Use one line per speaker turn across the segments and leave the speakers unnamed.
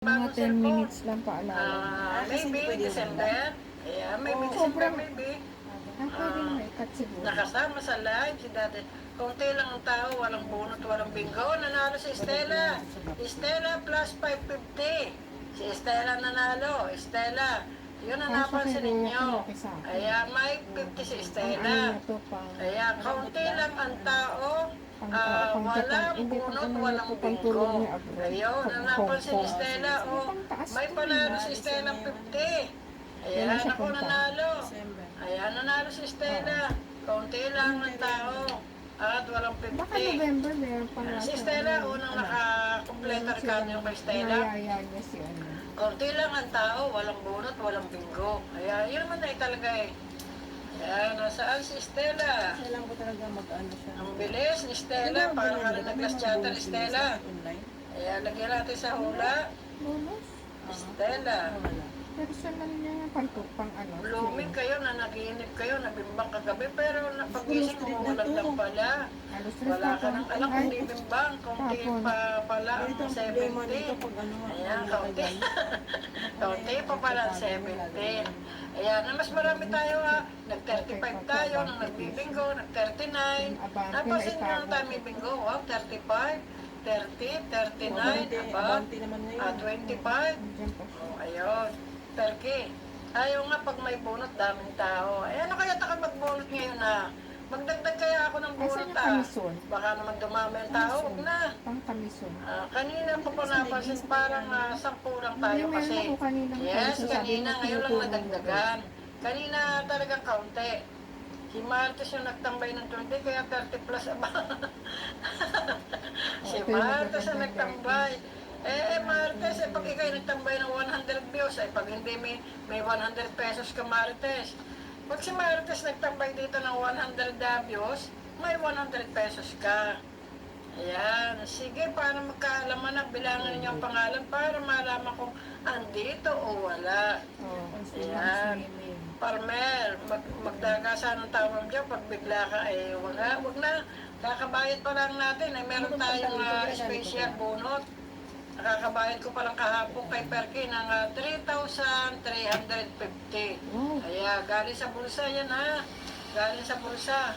Mga
Bagong
10
cellphone.
minutes lang paalala.
Maybe December. Yeah, maybe December, maybe.
Pwede naman ikat siguro.
Nakasama sa live si dati. Konti lang ang tao, walang bunot, walang bingo. Nanalo si Stella. Stella plus 550. Si Stella nanalo. Stella. Yun ang napansin ninyo. Kaya may 50 si Stella. Kaya kaunti lang ang tao. Walang bunot, walang bingo. Ayun, ang napansin ni Stella. May panalo si Stella 50. Ayan, ako nanalo. Ayan, nanalo si Stella. Kaunti lang ang tao. At walang 50.
Baka November meron pang
Si Stella, unang nakakumpletar ka niyo kay Stella.
Nayaya niya si ano.
Kaunti lang ang tao, walang bunot, walang bingo. Ayan, yun naman na talaga eh. Ayan, nasaan si Stella?
Kailangan ko talaga mag-ano siya.
Ang bilis ni Stella, parang nag-glass chatter ni Stella. Ayan, lagyan natin sa hula.
Bonus?
Stella.
Personal niya pang ano.
Blooming kayo na naginip kayo, nabimbang kagabi, pero napagising mo walang lang pala. Wala ka ng alam kung di bimbang, kunti pa pala ang 70. Ayan, kaunti. Kaunti pa pala ang 70. Ayan, na mas marami tayo ha. Nag-35 tayo, nang nagbibingo, nag-39. Napasin nyo ang tayo may bingo, wow, 35. 30, 39, aba, 25. Ayun, Turkey. Ayaw nga pag may bunot, daming tao. Eh, ano kaya taka magbunot ngayon na? Magdagdag kaya ako ng bunot Baka naman dumami ang tao, huwag na.
Pang kamison.
Kanina ko pa napansin, parang 10 lang tayo kasi. Yes, kanina, ngayon lang nadagdagan. Kanina talagang kaunti. Si Martes yung nagtambay ng 20, kaya 30 plus aba. Si Martes ang nagtambay. Martes, pag ikaw nagtambay ng 100 views, pag hindi may 100 pesos ka Martes. Pag si Martes nagtambay dito ng 100 views, may 100 pesos ka. Ayan, sige, para magkaalaman na, bilangan ninyo ang pangalan para malaman kung andito o wala. Ayan. Parmer, magdagasa ng tawag dyan, pag bigla ka, wag na, kakabayad pa lang natin, meron tayong special bonus. Nakakabayad ko pa lang kahapon kay Perky ng 3,350. Kaya galing sa bulsa yan ha, galing sa bulsa.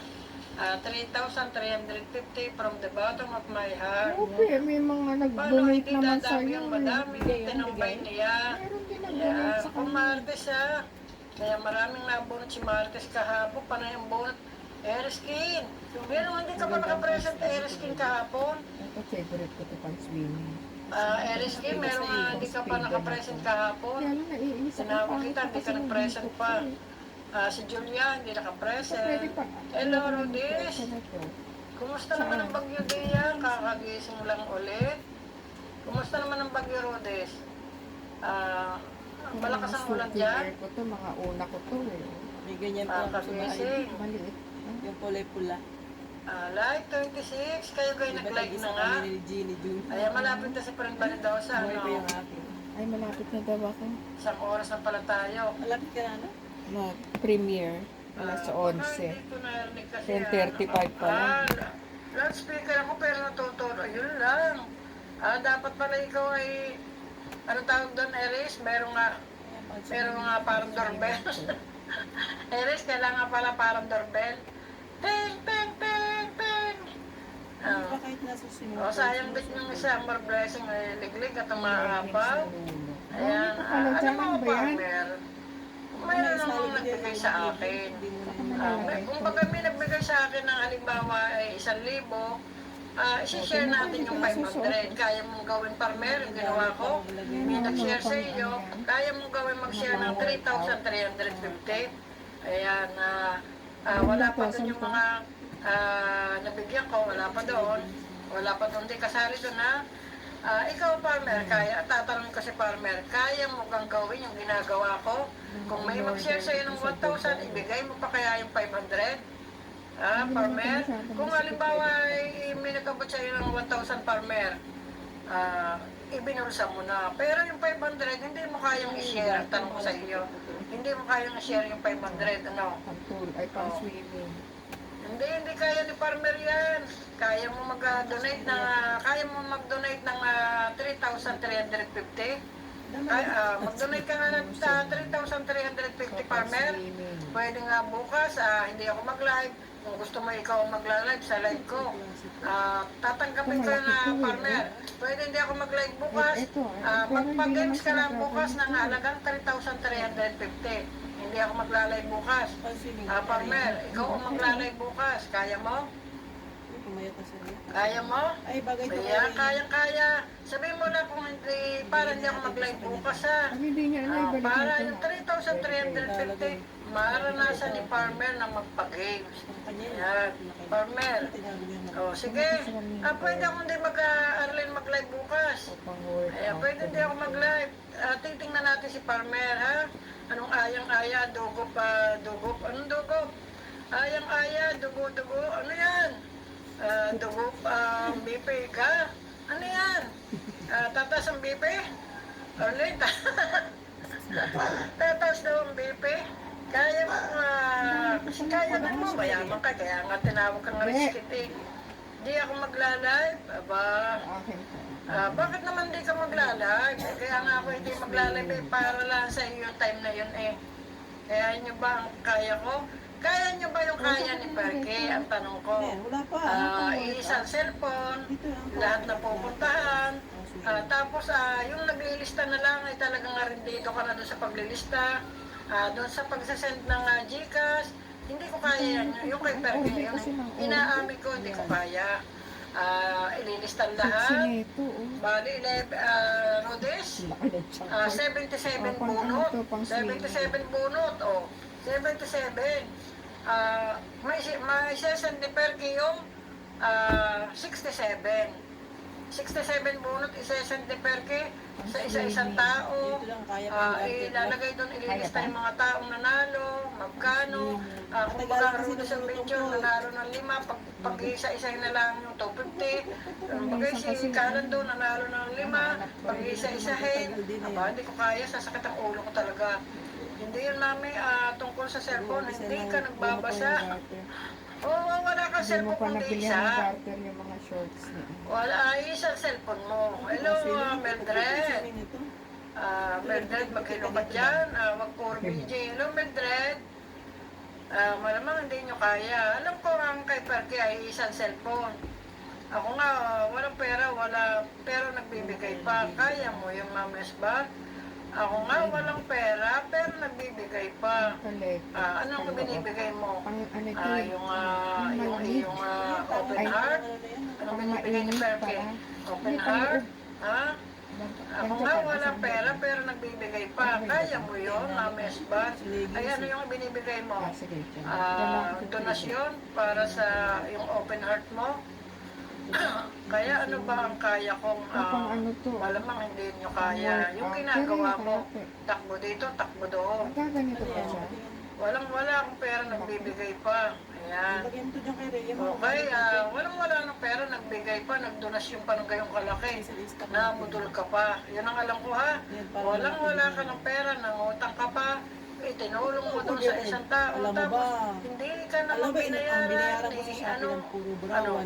3,350 from the bottom of my heart.
Okay, may mga nag-donate naman sa'yo.
Madami tinambay niya.
Meron din nag-donate sa
Kung Martes ha, kaya maraming nabunot si Martes kahapon, panay ang bunot. Ereskin. Pero hindi ka pa nakapresent Ereskin kahapon.
Ito, favorite ko ito pang swimming.
Ereskin, meron nga hindi ka pa nakapresent kahapon.
Kaya lang naiinis ako.
Tinawag kita, hindi ka nag-present pa. Si Julia, hindi nakapresent. Hello, Rodis. Kumusta naman ang Bagyo Dia? Kakagising lang ulit. Kumusta naman ang Bagyo, Rodis? Malakas ang ulan dyan?
Ko to, mga una ko to eh.
May ganyan pa ako sa bahay.
Maliit.
Yung kulay pula.
Like 26, kayo nag-like na nga. Ay, malapit na si Friend Balidosa,
Buhay pa
no?
yung akin.
Ay, malapit na daw ako.
Isang oras na pala tayo.
Malapit ka na, no?
Premiere. Alas 11.
Dito narinig kasi.
10:35 pa lang.
Loudspeaker ako pero natuturo. Yun lang. Dapat pala ikaw ay, ano tawag doon, Eris? Meron nga parang doorbell. Eris, kailangan pala parang doorbell. Ting, ting, ting, ting.
Ano kahit nasa sinunod?
Sayang din yung isa, more blessing ay liglig at umaapaw. Ayan, alam mo
ba yan?
partner, mayroon namang nagbigay sa akin. Kung baga may nagbigay sa akin ng halimbawa ay 1,000, isi-share natin yung 500. Kaya mong gawin partner, yung ginawa ko. May nag-share sa iyo, kaya mong gawin mag-share ng 3,350. Ayan, wala pa doon yung mga nabigyan ko, wala pa doon. Wala pa doon, di kasali doon ha. Ikaw, farmer, kaya, tatanong ko si farmer, kaya mo kang gawin yung ginagawa ko? Kung may mag-share sa'yo ng 1,000, ibigay mo pa kaya yung 500? Farmer, kung halimbawa may nagkabot sa'yo ng 1,000 farmer, ibinulsa mo na. Pero yung 500, hindi mo kayang i-share. Tanong ko sa iyo, hindi mo kayang i-share yung 500, ano?
Ay, pang swimming.
Hindi kaya ni farmer yan. Kaya mo mag-donate ng, ah, 3,350. Mag-donate ka nga ng 3,350 farmer. Pwede nga bukas, hindi ako mag-live. Kung gusto mo ikaw mag-live sa live ko, tatanggapin ko na farmer. Pwede hindi ako mag-live bukas. Magpag-games ka lang bukas ng halagang 3,350. Hindi ako magla-live bukas. Farmer, ikaw ang magla-live bukas. Kaya mo?
Pumayat na sila.
Kaya mo?
Ay, bagay to.
Kaya. Sabihin mo lang kung hindi, para hindi ako mag-live bukas ha.
Pag hindi niya na ibalik
Para
nito
yung
na.
3,350, maranasan ni farmer na magpa-games. Yan. Farmer. Sige. Pwede ako hindi mag-Arlen mag-live bukas. Pwede hindi ako mag-live. Titingnan natin si farmer ha. Anong ayang-aya, dugo pa, dugo. Anong dugo? Ayang-aya, dugo. Ano yan? Dugo, BP ka? Ano yan? Tatas ang BP? Arlen, tatas daw ang BP? Kaya mo, kaya na mo, mayaman ka, kaya nga tinawag kang riskit eh. Di ako magla-live, aba.
Akin po.
Bakit naman di ka magla-live? Kaya nga ako hindi magla-live eh, para lang sa iyo yung time na yun eh. Kaya nyo ba ang kaya ko? Kaya nyo ba yung kaya ni Perky? Ang tanong ko.
Wala pa.
Isang cellphone, lahat na pupuntahan. Tapos yung naglilista na lang ay talagang arindito ka na doon sa paglilista. Doon sa pagsasend ng GCash, hindi ko kaya yan. Yung kay Perky, yun, inaamin ko, hindi ko kaya. Ililistan lahat. Bali, Rodes, 77 bunot. 77 bunot, oh. 77. May session ni Perky yung 67. 67 bunot isesend ni Perky sa isa-isang tao. Ilalagay doon, ililista yung mga taong nanalo, magkano. Kung magkakaroon sa picture, nanalo ng 5, pag isa-isa na lang yung 250. Bagay si Kanan doon, nanalo ng 5, pag isa-isahin. Hindi ko kaya, sasakit ang ulo ko talaga. Hindi yun, mami, tungkol sa cellphone, hindi ka nagbabasa. Oo, wala kang
Hindi mo
cellphone
pa
kundi
nabilihan ng
isa.
garter yung mga shorts niya.
Wala, isang cellphone mo. Hello, Mildred. Mildred, maghilo ka dyan. Wag puro BJ. Hello, Mildred. Malamang hindi nyo kaya. Alam ko ang kay Perky ay isang cellphone. Ako nga, walang pera, pero nagbibigay pa. Kaya mo yung mames ba? Ako nga, walang pera, pero nagbibigay pa. Anong binibigay mo? Yung open heart? Anong binibigay ni Perky? Open heart? Ako nga, walang pera, pero nagbibigay pa. Kaya mo yun, mames ba? Ay, ano yung binibigay mo? Donasyon para sa yung open heart mo? Kaya ano ba ang kaya kong malamang hindi nyo kaya? Yung ginagawa mo, takbo dito, takbo doon.
Ganito pa siya.
Wala akong pera, nagbibigay pa. Ayan. Okay, wala ng pera, nagbigay pa, nagdonasyon pa ng gayong kalaki. Nabudol ka pa. Yan ang alam ko ha. Wala ka ng pera, nangutang ka pa. Tinulong mo doon sa isang tao. Tapos, hindi ka naman binayaran.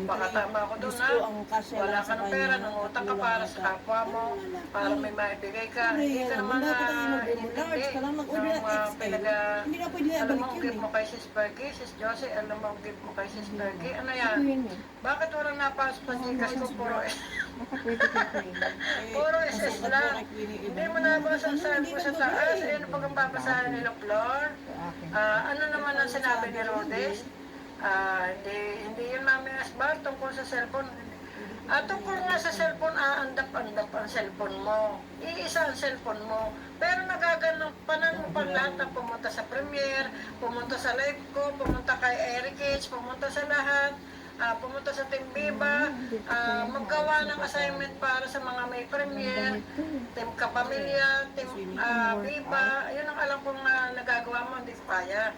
Baka tama ako doon ha. Wala ka ng pera, nangutang ka para sa kapwa mo, para may maibigay ka. Hindi ka naman inintindi. Alam mo ang gift mo kay Sis Perky, Sis Josie, alam mo ang gift mo kay Sis Perky. Ano yan? Bakit walang napasok sa Gcash ko? Puro SS lang. Hindi mo nabasa ang sabi ko sa taas. Ano pag ang babasahan nila, Flor? Ano naman ang sinabi ni Rhodes? Hindi yun mami asbar tungkol sa cellphone. Tungkol nga sa cellphone, andap ang cellphone mo. Iisa ang cellphone mo. Pero nagaganampanan mo pa lahat na pumunta sa Premiere, pumunta sa live ko, pumunta kay Eric H, pumunta sa lahat. Pumunta sa Team Viva, maggawa ng assignment para sa mga may Premiere, Team Kapamilya, Team Viva. Yun ang alam kong nagagawa mo, hindi ko kaya.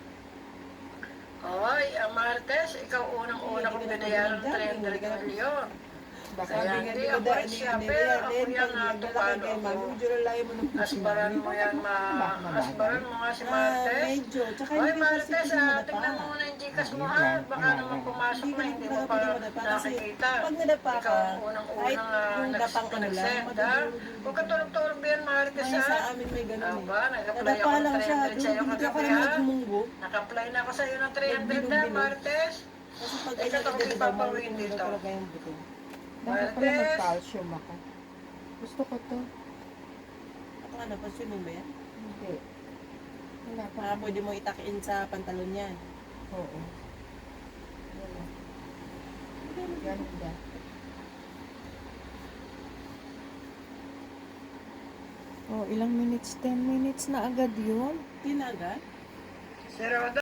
Oy, Martes, ikaw unang-una kong binayaran ng 300 million.
Baka
Kaya
Sabi nga,
hindi
di ba,
ako rin siya, pero ako yan na tupalo ako. Asbaran mo yan, asbaran mo nga si Martes.
Medyo. Tsaka
Oy,
hindi ka kasi
Martes,
madapa.
tignan mo muna yung Gcash mo ha. Baka naman pumasok na, hindi mo pa nakikita.
Pag nadapa
Ikaw
ka,
ang
kahit
unang-unang
yung dapang ano lang,
nag-send ha. Huwag ka tulog-tulog yan, Martes
Ay, sa
ha.
amin may ganun eh.
Aba, nag-apply
Nadapa
ako ng
lang siya.
300 sa'yo
Hindi ako
kagabi
naman
ha.
nagmunggo.
Naka-apply na ako sa'yo ng 300 na, Martes.
Kasi pag
Ikaw
ano,
ako ipapawin dito.
talaga yung buto.
Dapat pala mag-calcium ako. Gusto ko to.
Ako nga, napansin mo ba yan?
Hindi. Wala pa.
Pwede mo itakiin sa pantalon yan.
Oo. Wala. Ganda.
Oh, ilang minutes? 10 minutes na agad yun.
Tinaga?
Si Roda.